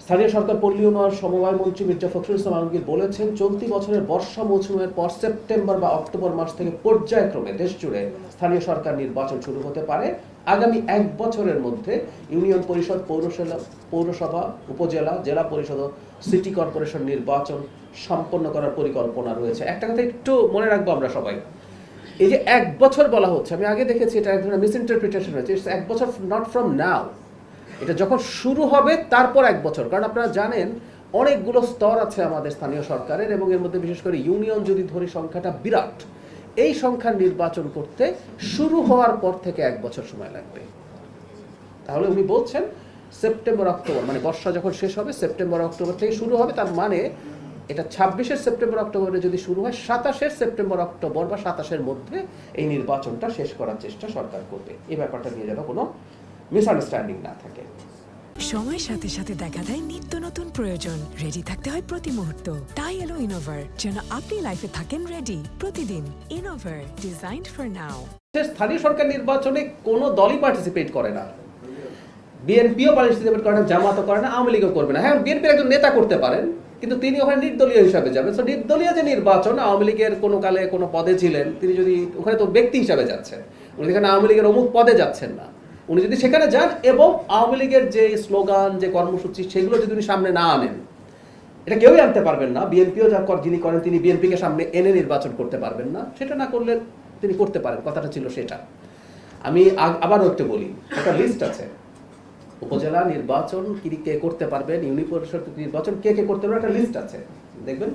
স্থানীয় সরকার পল্লী উন্নয়ন সমবায় মন্ত্রী মির্জা ফখরুল ইসলাম আলমগীর বলেছেন, চলতি বছরের বর্ষা মৌসুমের পর সেপ্টেম্বর বা অক্টোবর মাস থেকে পর্যায়ক্রমে দেশ জুড়ে স্থানীয় সরকার নির্বাচন শুরু হতে পারে। আগামী এক বছরের মধ্যে ইউনিয়ন পরিষদ, পৌরসভা, উপজেলা, জেলা পরিষদ ও সিটি কর্পোরেশন নির্বাচন সম্পন্ন করার পরিকল্পনা রয়েছে। একটা কথা একটু মনে রাখবো আমরা সবাই, এই যে এক বছর বলা হচ্ছে, আমি আগে দেখেছি এটা এক ধরনের মিসইন্টারপ্রিটেশন হয়েছে। এক বছর নট ফ্রম নাও, এটা যখন শুরু হবে তারপর এক বছর। কারণ আপনারা জানেন অনেকগুলো স্তর আছে আমাদের স্থানীয় সরকারের, এবং এর মধ্যে বিশেষ করে ইউনিয়ন যদি ধরি সংখ্যাটা বিরাট। এই সংখ্যার নির্বাচন করতে শুরু হওয়ার পর থেকে এক বছর সময় লাগবে। তাহলে উনি বলছেন সেপ্টেম্বর অক্টোবর, মানে বর্ষা যখন শেষ হবে সেপ্টেম্বর অক্টোবর থেকে শুরু হবে। তার মানে এটা 26 সেপ্টেম্বর অক্টোবরে যদি শুরু হয়, 27 সেপ্টেম্বর অক্টোবর বা 27-এর মধ্যে এই নির্বাচনটা শেষ করার চেষ্টা সরকার করবে। এই ব্যাপারটা নিয়ে যেন কোনো মিসআন্ডারস্ট্যান্ডিং না থাকে। সময়ের সাথে সাথে দেখা দেয় নিত্য নতুন প্রয়োজন। রেডি থাকতে হয় প্রতি মুহূর্ত। তাই এলো ইনোভার, যেন আপনি লাইফে থাকেন রেডি প্রতিদিন। Innova, designed for now. স্থানীয় সরকার নির্বাচনে কোনো দলই পার্টিসিপেট করে না। বিএনপিও পার্টিসিপেট করে না, জামাতও করে না, আওয়ামী লীগও করবে না। হ্যাঁ, বিএনপির একজন নেতা করতে পারেন, কিন্তু তিনি ওখানে নির্দলীয় হিসাবে যাবেন। তো নির্দলীয় যে নির্বাচন, আওয়ামী লীগের কোনো কালে কোনো পদে ছিলেন তিনি, যদি ওখানে তো ব্যক্তি হিসাবে যাচ্ছেন, উনি যেখানে আওয়ামী লীগের অমুক পদে যাচ্ছেন না, উনি যদি সেখানে যান এবং আওয়ামী লীগের যে স্লোগান, যে কর্মসূচি, সেগুলো যদি উনি সামনে না আনেন, এটা কেউই আনতে পারবেন না। বিএনপিও যা যিনি করেন, তিনি বিএনপিকে সামনে এনে নির্বাচন করতে পারবেন না। সেটা না করলে তিনি করতে পারেন, কথাটা ছিল সেটা। আমি আবারও একটু বলি, একটা লিস্ট আছে, উপজেলা নির্বাচন কে করতে পারবেন, ইউনিয়ন পরিষদ নির্বাচন কে করতে পারবেন, একটা লিস্ট আছে। দেখবেন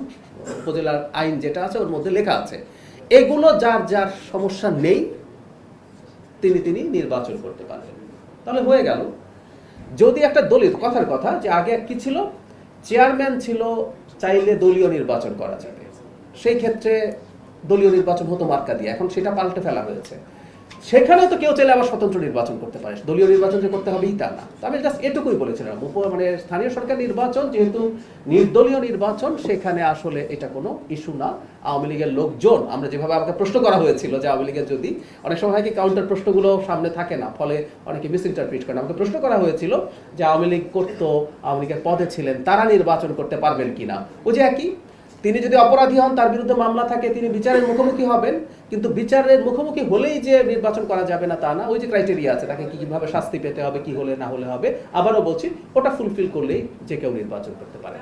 উপজেলার আইন যেটা আছে ওর মধ্যে লেখা আছে। এগুলো যার যার সমস্যা নেই তিনি নির্বাচন করতে পারবেন। তাহলে হয়ে গেল। যদি একটা দলীয় কথার কথা, যে আগে কি ছিল, চেয়ারম্যান ছিল, চাইলে দলীয় নির্বাচন করা যাবে, সেই ক্ষেত্রে দলীয় নির্বাচন হতো মার্কা দিয়ে। এখন সেটা পাল্টে ফেলা হয়েছে। সেখানে তো কেউ চাইলে আবার স্বতন্ত্র নির্বাচন করতে পারে, দলীয় নির্বাচন যে করতে হবেই তা না। আমি জাস্ট এটুকুই বলেছিলাম, মানে স্থানীয় সরকার নির্বাচন যেহেতু নির্দলীয় নির্বাচন, সেখানে আসলে এটা কোনো ইস্যু না। আওয়ামী লীগের লোকজন, আমরা যেভাবে আমাকে প্রশ্ন করা হয়েছিল যে আওয়ামী লীগের যদি, অনেক সময় কি কাউন্টার প্রশ্নগুলো সামনে থাকে না, ফলে অনেকে মিসইন্টারপ্রিট করেন। আমাকে প্রশ্ন করা হয়েছিল যে আওয়ামী লীগ করতো, আওয়ামী লীগের পদে ছিলেন, তারা নির্বাচন করতে পারবেন কিনা। ওই যে একই, তিনি যদি অপরাধী হন, তার বিরুদ্ধে মামলা থাকে, তিনি বিচারের মুখোমুখি হবেন। কিন্তু বিচারের মুখোমুখি হলেই যে নির্বাচন করা যাবে না তা না। ওই যে ক্রাইটেরিয়া আছে, তাকে কিভাবে শাস্তি পেতে হবে, কি হলে না হলে হবে। আবারও বলছি, ওটা ফুলফিল করলেই যে কেউ নির্বাচন করতে পারে।